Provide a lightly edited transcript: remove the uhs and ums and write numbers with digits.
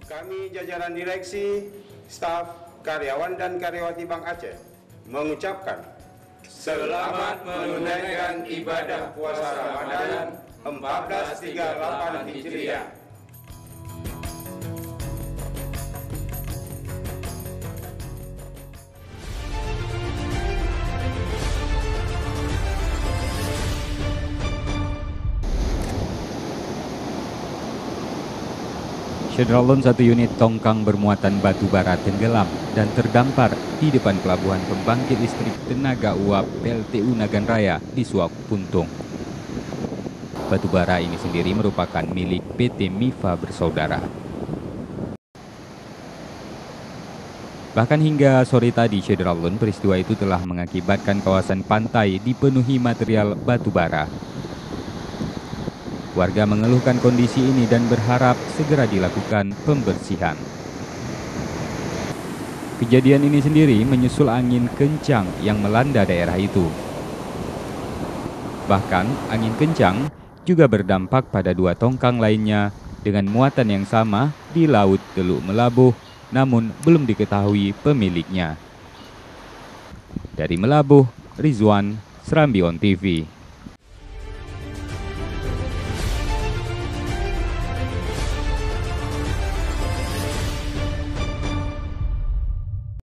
Kami jajaran direksi, staf, karyawan dan karyawati Bank Aceh mengucapkan selamat menunaikan ibadah puasa Ramadan 1438 Hijriah. Syederalun satu unit tongkang bermuatan batu bara tenggelam dan terdampar di depan pelabuhan pembangkit listrik tenaga uap PLTU Nagan Raya di Suak Puntung. Batu bara ini sendiri merupakan milik PT Mifa Bersaudara. Bahkan hingga sore tadi Syederalun, peristiwa itu telah mengakibatkan kawasan pantai dipenuhi material batu bara. Warga mengeluhkan kondisi ini dan berharap segera dilakukan pembersihan. Kejadian ini sendiri menyusul angin kencang yang melanda daerah itu. Bahkan angin kencang juga berdampak pada dua tongkang lainnya dengan muatan yang sama di Laut Teluk Melabuh, namun belum diketahui pemiliknya. Dari Melabuh, Rizwan, Serambi On TV.